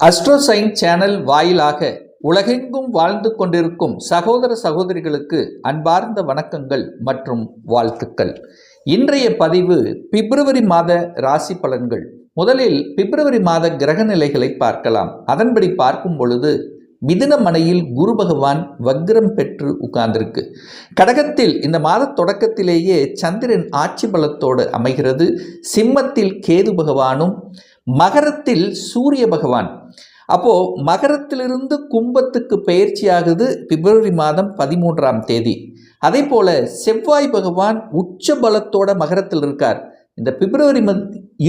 அஸ்ட்ரோசைன் channel வாயிலாக உலகெங்கும் வாழ்ந்து கொண்டிருக்கும் சகோதர சகோதரிகளுக்கு அன்பார்ந்த வணக்கங்கள் மற்றும் வாழ்த்துக்கள். இன்றைய பதிவு பிப்ரவரி மாத ராசி பலன்கள். முதலில் பிப்ரவரி மாத கிரக நிலைகளை பார்க்கலாம். அதன்படி பார்க்கும் பொழுது மிதுன மனையில் குரு பகவான் வக்ரம் பெற்று உட்கார்ந்திருக்கு. கடகத்தில் இந்த மாத தொடக்கத்திலேயே சந்திரன் ஆட்சி பலத்தோடு அமைகிறது. சிம்மத்தில் கேது பகவானும், மகரத்தில் சூரிய பகவான். அப்போது மகரத்திலிருந்து கும்பத்துக்கு பயிற்சி ஆகுது பிப்ரவரி மாதம் 13ஆம் தேதி. அதே போல் செவ்வாய் பகவான் உச்ச பலத்தோட மகரத்தில் இருக்கார். இந்த பிப்ரவரி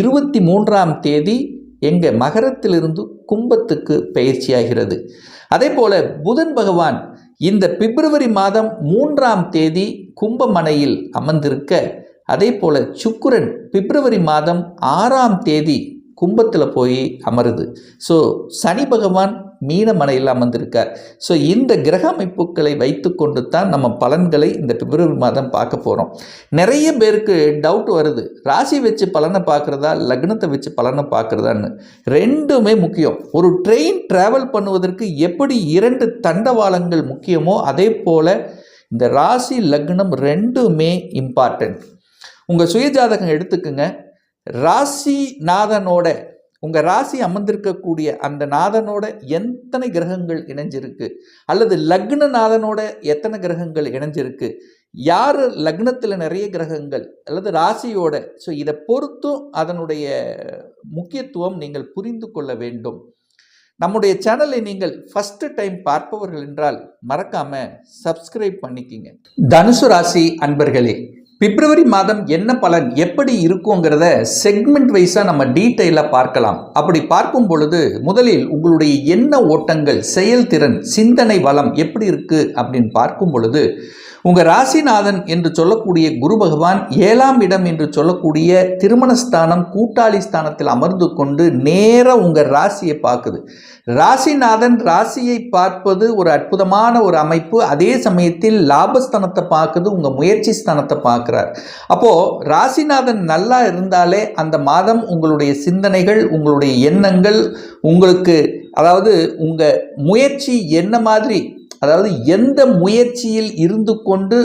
23ஆம் தேதி எங்கள் மகரத்திலிருந்து கும்பத்துக்கு பயிற்சி ஆகிறது. அதே போல் புதன் பகவான் இந்த பிப்ரவரி மாதம் 3ஆம் தேதி கும்பமனையில் அமர்ந்திருக்க, அதே போல் சுக்கிரன் பிப்ரவரி மாதம் 6ஆம் தேதி கும்பத்தில் போய் அமருது. ஸோ சனி பகவான் மீனமனையில் அமர்ந்திருக்கார். ஸோ இந்த கிரக அமைப்புகளை வைத்து கொண்டு தான் நம்ம பலன்களை இந்த பிப்ரவரி மாதம் பார்க்க போகிறோம். நிறைய பேருக்கு டவுட் வருது, ராசி வச்சு பலனை பார்க்குறதா லக்னத்தை வச்சு பலனை பார்க்குறதான்னு. ரெண்டுமே முக்கியம். ஒரு ட்ரெயின் ட்ராவல் பண்ணுவதற்கு எப்படி 2 தண்டவாளங்கள் முக்கியமோ அதே போல் இந்த ராசி லக்னம் ரெண்டுமே இம்பார்ட்டன்ட். உங்கள் சுயஜாதகம் எடுத்துக்குங்க. ராசி நாதனோட உங்கள் ராசி அமர்ந்திருக்கக்கூடிய அந்த நாதனோட எத்தனை கிரகங்கள் இணைஞ்சிருக்கு, அல்லது லக்ன நாதனோட எத்தனை கிரகங்கள் இணைஞ்சிருக்கு, யார் லக்னத்தில் நிறைய கிரகங்கள் அல்லது ராசியோட. ஸோ இதை பொறுத்தும் அதனுடைய முக்கியத்துவம் நீங்கள் புரிந்து கொள்ள வேண்டும். நம்முடைய சேனலை நீங்கள் ஃபஸ்ட்டு டைம் பார்ப்பவர்கள் என்றால் மறக்காமல் சப்ஸ்கிரைப் பண்ணிக்கிங்க. தனுசு ராசி அன்பர்களே, பிப்ரவரி மாதம் என்ன பலன் எப்படி இருக்குங்கிறத செக்மெண்ட் வைஸாக நம்ம டீட்டெயிலாக பார்க்கலாம். அப்படி பார்க்கும் பொழுது முதலில் உங்களுடைய எண்ண ஓட்டங்கள், செயல்திறன், சிந்தனை வளம் எப்படி இருக்குது அப்படின்னு பார்க்கும் பொழுது உங்கள் ராசிநாதன் என்று சொல்லக்கூடிய குரு பகவான் 7ஆம் இடம் என்று சொல்லக்கூடிய திருமணஸ்தானம், கூட்டாளி ஸ்தானத்தில் அமர்ந்து கொண்டு நேராக உங்கள் ராசியை பார்க்குது. ராசிநாதன் ராசியை பார்ப்பது ஒரு அற்புதமான ஒரு அமைப்பு. அதே சமயத்தில் லாபஸ்தானத்தை பார்க்குது, உங்கள் முயற்சி ஸ்தானத்தை பார்க்குறார். அப்போது ராசிநாதன் நல்லா இருந்தாலே அந்த மாதம் உங்களுடைய சிந்தனைகள், உங்களுடைய எண்ணங்கள், உங்களுக்கு அதாவது உங்கள் முயற்சி என்ன மாதிரி, அதாவது எந்த முயற்சியில் இருந்து கொண்டு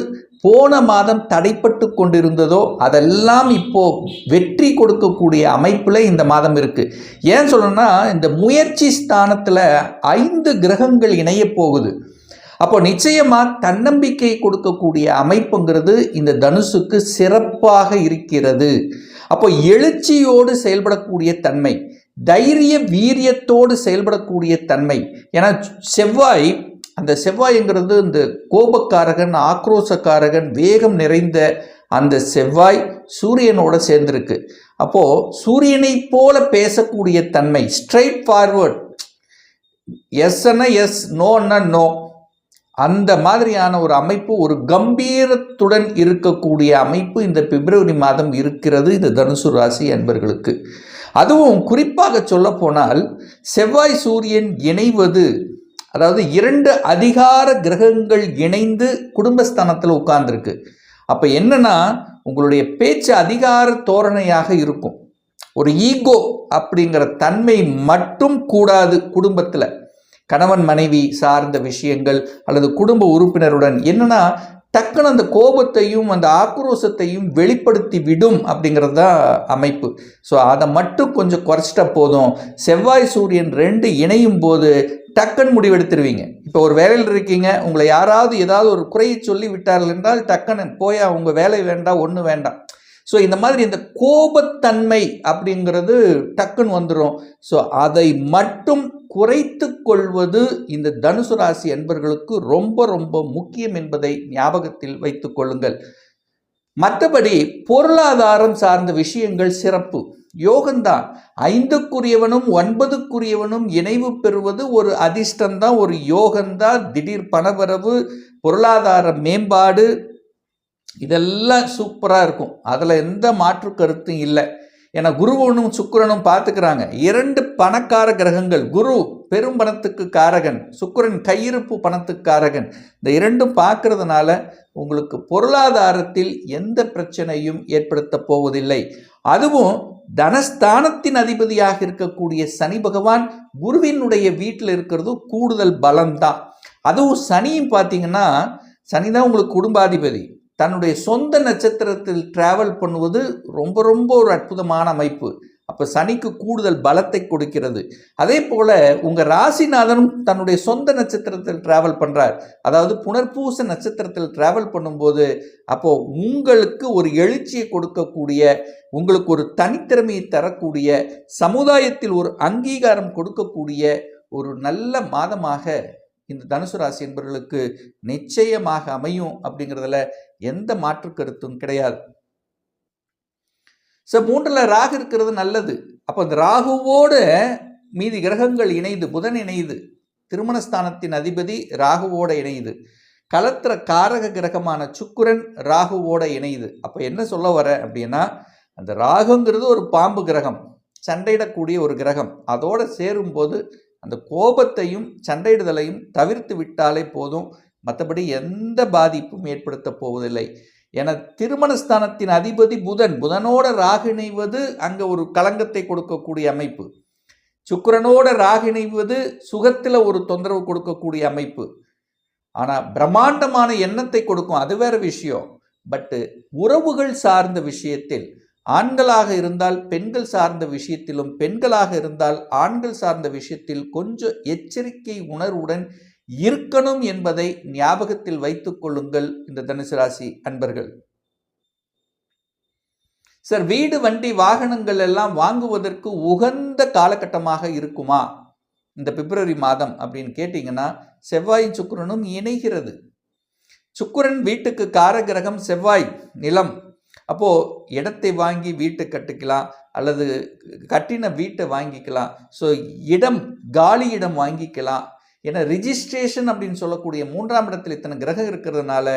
போன மாதம் தடைப்பட்டு கொண்டிருந்ததோ அதெல்லாம் இப்போ வெற்றி கொடுக்கக்கூடிய அமைப்பில் இந்த மாதம் இருக்குது. ஏன் சொல்லணும்னா இந்த முயற்சி ஸ்தானத்தில் 5 கிரகங்கள் இணைய போகுது. அப்போ நிச்சயமாக தன்னம்பிக்கை கொடுக்கக்கூடிய அமைப்புங்கிறது இந்த தனுசுக்கு சிறப்பாக இருக்கிறது. அப்போ எழுச்சியோடு செயல்படக்கூடிய தன்மை, தைரிய வீரியத்தோடு செயல்படக்கூடிய தன்மை. ஏன்னா செவ்வாய், அந்த செவ்வாய்ங்கிறது இந்த கோபக்காரகன், ஆக்ரோஷக்காரகன், வேகம் நிறைந்த அந்த செவ்வாய் சூரியனோட சேர்ந்திருக்கு. அப்போது சூரியனை போல பேசக்கூடிய தன்மை, ஸ்ட்ரைட் ஃபார்வர்ட், எஸ்ன்னா எஸ், நோன்னா நோ, அந்த மாதிரியான ஒரு அமைப்பு, ஒரு கம்பீரத்துடன் இருக்கக்கூடிய அமைப்பு இந்த பிப்ரவரி மாதம் இருக்கிறது இந்த தனுசு ராசி அன்பர்களுக்கு. அதுவும் குறிப்பாக சொல்ல போனால் செவ்வாய் சூரியன் இணைவது, அதாவது 2 அதிகார கிரகங்கள் இணைந்து குடும்பஸ்தானத்தில் உட்கார்ந்துருக்கு. அப்போ என்னன்னா உங்களுடைய பேச்சு அதிகார தோரணையாக இருக்கும். ஒரு ஈகோ அப்படிங்கிற தன்மை மட்டும் கூடாது. குடும்பத்தில் கணவன் மனைவி சார்ந்த விஷயங்கள் அல்லது குடும்ப உறுப்பினருடன் என்னன்னா டக்குன்னு அந்த கோபத்தையும் அந்த ஆக்ரோஷத்தையும் வெளிப்படுத்தி விடும் அப்படிங்கிறது தான் அமைப்பு. ஸோ அதை மட்டும் கொஞ்சம் குறைச்சிட்டா போதும். செவ்வாய் சூரியன் 2 இணையும் போது டக்குன்னு முடிவெடுத்துருவீங்க. இப்போ ஒரு வேலையில் இருக்கீங்க, உங்களை யாராவது ஏதாவது ஒரு குறையை சொல்லி விட்டார்கள் என்றால் டக்குன்னு போய் அவங்க வேலை வேண்டாம், ஒன்றும் வேண்டாம். ஸோ இந்த மாதிரி இந்த கோபத்தன்மை அப்படிங்கிறது டக்குன்னு வந்துடும். ஸோ அதை மட்டும் குறைத்து கொள்வது இந்த தனுசு ராசி அன்பர்களுக்கு ரொம்ப ரொம்ப முக்கியம் என்பதை ஞாபகத்தில் வைத்துக் கொள்ளுங்கள். மற்றபடி பொருளாதாரம் சார்ந்த விஷயங்கள் சிறப்பு, யோகம்தான். 5க்குரியவனும் 9க்குரியவனும் இணைவு பெறுவது ஒரு அதிர்ஷ்டம்தான், ஒரு யோகம்தான். திடீர் பணவரவு, பொருளாதார மேம்பாடு, இதெல்லாம் சூப்பராக இருக்கும். அதில் எந்த மாற்று கருத்தும் இல்லை. ஏன்னா குருவனும் சுக்கிரனும் பார்த்துக்கிறாங்க. 2 பணக்கார கிரகங்கள். குரு பெரும் பணத்துக்கு காரகன், சுக்கிரன் கையிருப்பு பணத்துக்கு காரகன். இந்த 2ம் பார்க்கறதுனால உங்களுக்கு பொருளாதாரத்தில் எந்த பிரச்சனையும் ஏற்படுத்த போவதில்லை. அதுவும் தனஸ்தானத்தின் அதிபதியாக இருக்கக்கூடிய சனி பகவான் குருவினுடைய வீட்டில் இருக்கிறது கூடுதல் பலம்தான். அதுவும் சனியும் பார்த்தீங்கன்னா, சனி தான் உங்களுக்கு குடும்பாதிபதி. தன்னுடைய சொந்த நட்சத்திரத்தில் டிராவல் பண்ணுவது ரொம்ப ரொம்ப ஒரு அற்புதமான அமைப்பு. அப்போ சனிக்கு கூடுதல் பலத்தை கொடுக்கிறது. அதே போல உங்கள் ராசிநாதனும் தன்னுடைய சொந்த நட்சத்திரத்தில் டிராவல் பண்ணுறார். அதாவது புனர்பூச நட்சத்திரத்தில் டிராவல் பண்ணும்போது அப்போது உங்களுக்கு ஒரு எழுச்சியை கொடுக்கக்கூடிய, உங்களுக்கு ஒரு தனித்திறமையை தரக்கூடிய, சமுதாயத்தில் ஒரு அங்கீகாரம் கொடுக்கக்கூடிய ஒரு நல்ல மாதமாக இந்த தனுசு ராசி என்பவர்களுக்கு நிச்சயமாக அமையும். அப்படிங்கிறதுல எந்த மாற்று கருத்தும் கிடையாது. மூன்றுல ராகு இருக்கிறது நல்லது. அப்போ இந்த ராகுவோடு மீதி கிரகங்கள் இணைந்து, புதன் இணையுது, திருமணஸ்தானத்தின் அதிபதி ராகுவோட இணையுது, கலத்திர காரக கிரகமான சுக்கிரன் ராகுவோட இணையுது. அப்போ என்ன சொல்ல வர அப்படின்னா, அந்த ராகுங்கிறது ஒரு பாம்பு கிரகம், சண்டையிடக்கூடிய ஒரு கிரகம். அதோடு சேரும்போது அந்த கோபத்தையும் சண்டையிடுதலையும் தவிர்த்து விட்டாலே போதும். மற்றபடி எந்த பாதிப்பும் ஏற்படுத்த போவதில்லை. என திருமணஸ்தானத்தின் அதிபதி புதன், புதனோட ராகு இணைவது அங்கே ஒரு களங்கத்தை கொடுக்கக்கூடிய அமைப்பு. சுக்கிரனோட ராகு இணைவது சுகத்தில் ஒரு தொந்தரவு கொடுக்கக்கூடிய அமைப்பு. ஆனால் பிரம்மாண்டமான எண்ணத்தை கொடுக்கும், அது வேற விஷயம். பட்டு உறவுகள் சார்ந்த விஷயத்தில், ஆண்களாக இருந்தால் பெண்கள் சார்ந்த விஷயத்திலும், பெண்களாக இருந்தால் ஆண்கள் சார்ந்த விஷயத்தில் கொஞ்சம் எச்சரிக்கை உணர்வுடன் இருக்கணும் என்பதை ஞாபகத்தில் வைத்துக் கொள்ளுங்கள் இந்த தனுசு ராசி அன்பர்கள். சார், வீடு வண்டி வாகனங்கள் எல்லாம் வாங்குவதற்கு உகந்த காலகட்டமாக இருக்குமா இந்த பிப்ரவரி மாதம் அப்படின்னு கேட்டீங்கன்னா, செவ்வாயும் சுக்கிரனும் இணைகிறது. சுக்கிரன் வீட்டுக்கு காரகிரகம், செவ்வாய் நிலம். அப்போ இடத்தை வாங்கி வீட்டை கட்டிக்கலாம், அல்லது கட்டின வீட்டை வாங்கிக்கலாம். ஸோ இடம், காலி இடம் வாங்கிக்கலாம். ஏன்னா ரிஜிஸ்ட்ரேஷன் அப்படின்னு சொல்லக்கூடிய 3ஆம் இடத்தில் இத்தனை கிரகம் இருக்கிறதுனால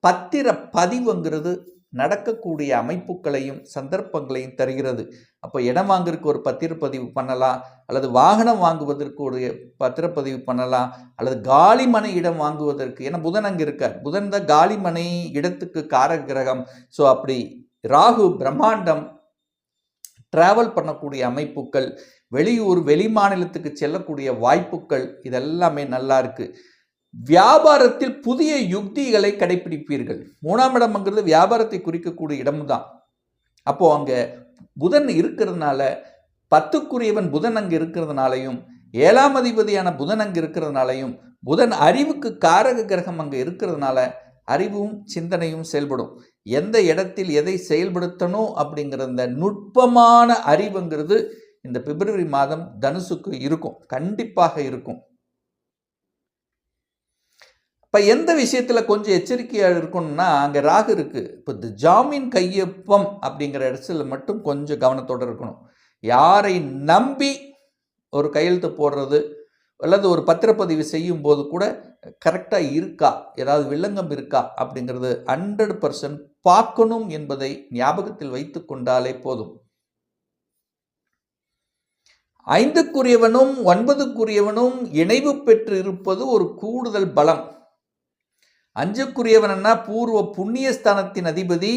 பத்திர பதிவுங்கிறது நடக்கக்கூடிய அமைப்புகளையும் சந்தர்ப்பங்களையும் தருகிறது. அப்போ இடம் வாங்குறதுக்கு ஒரு பத்திரப்பதிவு பண்ணலாம், அல்லது வாகனம் வாங்குவதற்கு ஒரு பத்திரப்பதிவு பண்ணலாம், அல்லது காலிமனை இடம் வாங்குவதற்கு. ஏன்னா புதன் அங்கே இருக்கார், புதன் தான் காலிமனை இடத்துக்கு காரக கிரகம். ஸோ அப்படி ராகு பிரம்மாண்டம், டிராவல் பண்ணக்கூடிய அமைப்புகள், வெளியூர் வெளி மாநிலத்துக்கு செல்லக்கூடிய வாய்ப்புகள், இதெல்லாமே நல்லா இருக்கு. வியாபாரத்தில் புதிய யுக்திகளை கடைபிடிப்பீர்கள். 3ஆம் இடம்ங்கிறது வியாபாரத்தை குறிக்கக்கூடிய இடம்தான். அப்போ அங்க புதன் இருக்கிறதுனால, 10க்குரியவன் புதன் அங்கே இருக்கிறதுனாலையும், 7ஆம் அதிபதியான புதன் அங்கே இருக்கிறதுனாலையும், புதன் அறிவுக்கு காரக கிரகம் அங்கே இருக்கிறதுனால அறிவும் சிந்தனையும் செயல்படும். எந்த இடத்தில் எதை செயல்படுத்தணும் அப்படிங்கிற இந்த நுட்பமான அறிவுங்கிறது இந்த பிப்ரவரி மாதம் தனுசுக்கு இருக்கும், கண்டிப்பாக இருக்கும். இப்போ எந்த விஷயத்தில் கொஞ்சம் எச்சரிக்கையாக இருக்கணும்னா, அங்கே ராகு இருக்கு. இப்போ இந்த ஜாமீன் கையொப்பம் அப்படிங்கிற இடத்துல மட்டும் கொஞ்சம் கவனத்தோடு இருக்கணும். யாரை நம்பி ஒரு கையெழுத்து போடுறது அல்லது ஒரு பத்திரப்பதிவு செய்யும் போது கூட கரெக்டாக இருக்கா, ஏதாவது வில்லங்கம் இருக்கா அப்படிங்கிறது 100% பார்க்கணும் என்பதை ஞாபகத்தில் வைத்து கொண்டாலே போதும். 5க்குரியவனும் 9க்குரியவனும் இணைவு பெற்று இருப்பது ஒரு கூடுதல் பலம். 5க்குரியவன்னா பூர்வ புண்ணியஸ்தானத்தின் அதிபதி,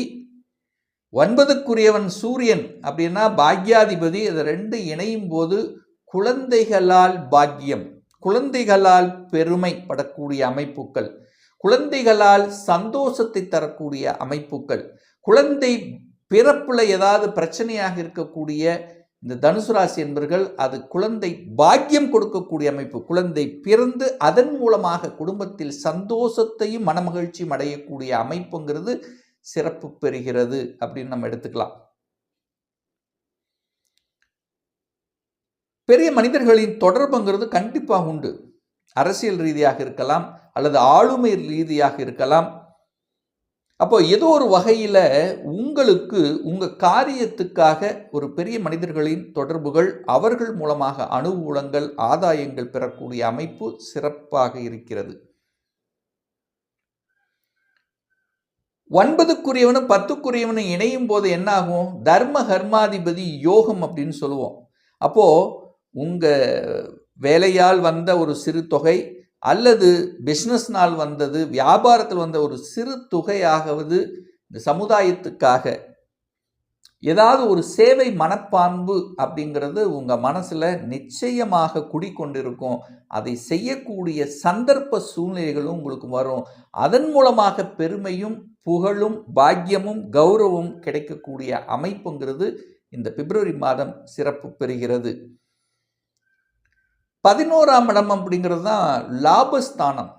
9க்குரியவன் சூரியன் அப்படின்னா பாக்யாதிபதி. இது 2 இணையும் போது குழந்தைகளால் பாக்கியம், குழந்தைகளால் பெருமை படக்கூடிய அமைப்புகள், குழந்தைகளால் சந்தோஷத்தை தரக்கூடிய அமைப்புகள், குழந்தை பிறப்புல ஏதாவது பிரச்சனையாக இருக்கக்கூடிய இந்த தனுசு ராசி என்பர்கள் அது குழந்தை பாக்கியம் கொடுக்கக்கூடிய அமைப்பு. குழந்தை பிறந்து அதன் மூலமாக குடும்பத்தில் சந்தோஷத்தையும் மனமகிழ்ச்சியும் அடையக்கூடிய அமைப்புங்கிறது சிறப்பு பெறுகிறது அப்படின்னு நம்ம எடுத்துக்கலாம். பெரிய மனிதர்களின் தொடர்புங்கிறது கண்டிப்பாக உண்டு. அரசியல் ரீதியாக இருக்கலாம், அல்லது ஆளுமை ரீதியாக இருக்கலாம். அப்போ ஏதோ ஒரு வகையில் உங்களுக்கு உங்கள் காரியத்துக்காக ஒரு பெரிய மனிதர்களின் தொடர்புகள், அவர்கள் மூலமாக அனுகூலங்கள், ஆதாயங்கள் பெறக்கூடிய அமைப்பு சிறப்பாக இருக்கிறது. 9க்குரியவனும் 10க்குரியவனும் இணையும் போது என்ன ஆகும்? தர்ம கர்மாதிபதி யோகம் அப்படின்னு சொல்லுவோம். அப்போது உங்கள் வேலையால் வந்த ஒரு சிறு தொகை, அல்லது பிஸ்னஸ்னால் வந்தது, வியாபாரத்தில் வந்த ஒரு சிறு தொகையாகவது இந்த சமுதாயத்துக்காக ஏதாவது ஒரு சேவை மனப்பான்பு அப்படிங்கிறது உங்கள் மனசில் நிச்சயமாக குடிக்கொண்டிருக்கும். அதை செய்யக்கூடிய சந்தர்ப்ப சூழ்நிலைகளும் உங்களுக்கு வரும். அதன் மூலமாக பெருமையும் புகழும் பாக்கியமும் கௌரவமும் கிடைக்கக்கூடிய அமைப்புங்கிறது இந்த பிப்ரவரி மாதம் சிறப்பு பெறுகிறது. 11ஆம் இடம் அப்படிங்கிறது தான் லாபஸ்தானம்.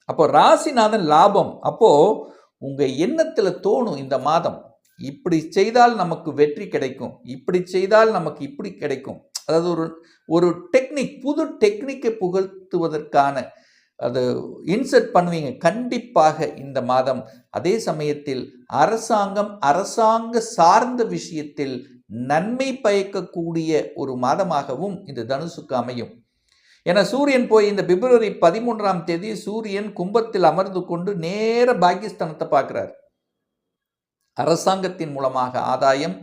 அப்போ ராசிநாதன் லாபம். அப்போது உங்கள் எண்ணத்தில் தோணும், இந்த மாதம் இப்படி செய்தால் நமக்கு வெற்றி கிடைக்கும், இப்படி செய்தால் நமக்கு இப்படி கிடைக்கும். அதாவது ஒரு டெக்னிக், புது டெக்னிக்கை புகழ்த்துவதற்கான அது இன்சர்ட் பண்ணுவீங்க கண்டிப்பாக இந்த மாதம். அதே சமயத்தில் அரசாங்க சார்ந்த விஷயத்தில் நன்மை பயக்கக்கூடிய ஒரு மாதமாகவும் இந்த தனுசுக்கு அமையும். ஏன்னா சூரியன் போய் இந்த பிப்ரவரி 13ஆம் தேதி சூரியன் கும்பத்தில் அமர்ந்து கொண்டு நேர பாக்கியஸ்தானத்தை பார்க்கிறார். அரசாங்கத்தின் மூலமாக ஆதாயம்,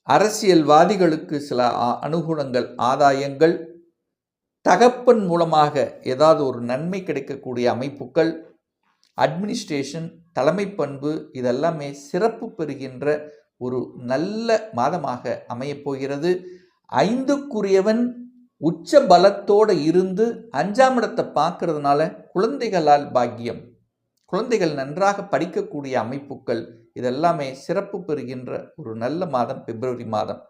அரசியல்வாதிகளுக்கு சில அனுகூலங்கள், ஆதாயங்கள், தகப்பன் மூலமாக ஏதாவது ஒரு நன்மை கிடைக்கக்கூடிய அமைப்புகள், அட்மினிஸ்ட்ரேஷன், தலைமை பண்பு, இதெல்லாமே சிறப்பு பெறுகின்ற ஒரு நல்ல மாதமாக அமையப்போகிறது. 5க்குரியவன் உச்ச பலத்தோடு இருந்து 5ஆம் இடத்தை பார்க்கறதுனால குழந்தைகளால் பாக்கியம், குழந்தைகள் நன்றாக படிக்கக்கூடிய அமைப்புகள், இதெல்லாமே சிறப்பு பெறுகின்ற ஒரு நல்ல மாதம் பிப்ரவரி மாதம்.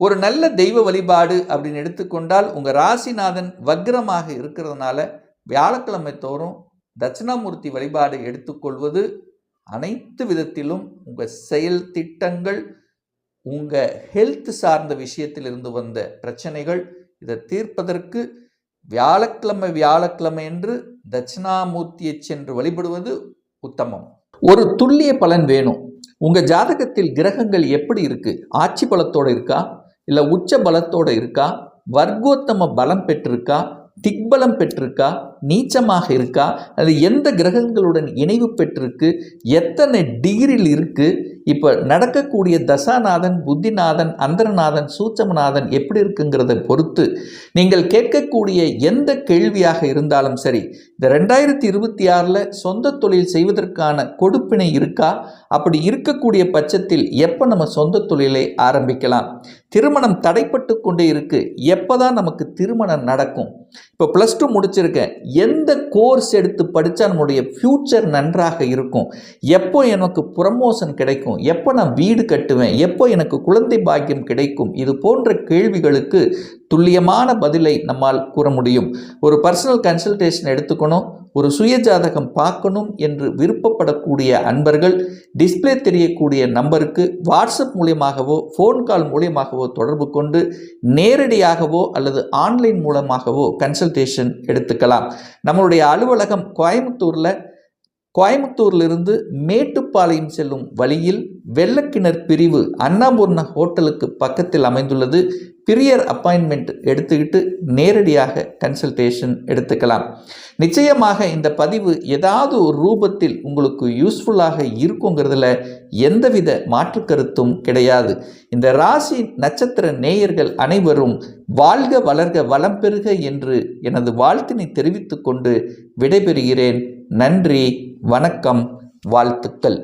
ஒரு நல்ல தெய்வ வழிபாடு அப்படின்னு எடுத்துக்கொண்டால் உங்கள் ராசிநாதன் வக்ரமாக இருக்கிறதுனால வியாழக்கிழமை தோறும் தட்சிணாமூர்த்தி வழிபாடு எடுத்துக்கொள்வது அனைத்து விதத்திலும் உங்கள் செயல் திட்டங்கள், உங்கள் ஹெல்த் சார்ந்த விஷயத்தில் இருந்து வந்த பிரச்சனைகள், இதை தீர்ப்பதற்கு வியாழக்கிழமை என்று தட்சிணாமூர்த்தியை சென்று வழிபடுவது உத்தமம். ஒரு துல்லிய பலன் வேணும். உங்கள் ஜாதகத்தில் கிரகங்கள் எப்படி இருக்கு? ஆட்சி பலத்தோடு இருக்கா, இல்லை உச்ச பலத்தோடு இருக்கா, வர்க்கோத்தம பலம் பெற்றிருக்கா, திக்பலம் பெற்றிருக்கா, நீச்சமாக இருக்கா, அது எந்த கிரகங்களுடன் இணைவு பெற்றிருக்கு, எத்தனை டிகிரியில் இருக்குது, இப்போ நடக்கக்கூடிய தசாநாதன், புத்திநாதன், அந்தரநாதன், சூட்சமநாதன் எப்படி இருக்குங்கிறத பொறுத்து நீங்கள் கேட்கக்கூடிய எந்த கேள்வியாக இருந்தாலும் சரி, இந்த 2026 சொந்த தொழில் செய்வதற்கான கொடுப்பினை இருக்கா, அப்படி இருக்கக்கூடிய பட்சத்தில் எப்போ நம்ம சொந்த தொழிலை ஆரம்பிக்கலாம், திருமணம் தடைப்பட்டு கொண்டே இருக்கு, எப்போ தான் நமக்கு திருமணம் நடக்கும், இப்போ +2 முடிச்சிருக்கேன், எந்த கோர்ஸ் எடுத்து படித்தா நம்முடைய ஃப்யூச்சர் நன்றாக இருக்கும், எப்போ எனக்கு ப்ரமோஷன் கிடைக்கும், எப்போ நான் வீடு கட்டுவேன், எப்போ எனக்கு குழந்தை பாக்கியம் கிடைக்கும், இது போன்ற கேள்விகளுக்கு துல்லியமான பதிலை நம்மால் கூற முடியும். ஒரு பர்சனல் கன்சல்டேஷன் எடுத்துக்கணும், ஒரு சுய ஜாதகம் பார்க்கணும் என்று விருப்பப்படக்கூடிய அன்பர்கள் டிஸ்பிளே தெரியக்கூடிய நம்பருக்கு வாட்ஸ்அப் மூலியமாகவோ ஃபோன் கால் மூலியமாகவோ தொடர்பு கொண்டு நேரடியாகவோ அல்லது ஆன்லைன் மூலமாகவோ கன்சல்டேஷன் எடுத்துக்கலாம். நம்மளுடைய அலுவலகம் கோயம்புத்தூரிலிருந்து மேட்டுப்பாளையம் செல்லும் வழியில் வெள்ளக்கிணர் பிரிவு அண்ணாபூர்ண ஹோட்டலுக்கு பக்கத்தில் அமைந்துள்ளது. பிரியர் அப்பாயின்மெண்ட் எடுத்துக்கிட்டு நேரடியாக கன்சல்டேஷன் எடுத்துக்கலாம். நிச்சயமாக இந்த பதிவு ஏதாவது ஒரு ரூபத்தில் உங்களுக்கு யூஸ்ஃபுல்லாக இருக்குங்கிறதுல எந்தவித மாற்று கருத்தும் கிடையாது. இந்த ராசி நட்சத்திர நேயர்கள் அனைவரும் வாழ்க வளர்க வளம் பெறுக என்று எனது வாழ்த்தினை தெரிவித்துக் கொண்டு விடைபெறுகிறேன். நன்றி, வணக்கம், வாழ்த்துக்கள்.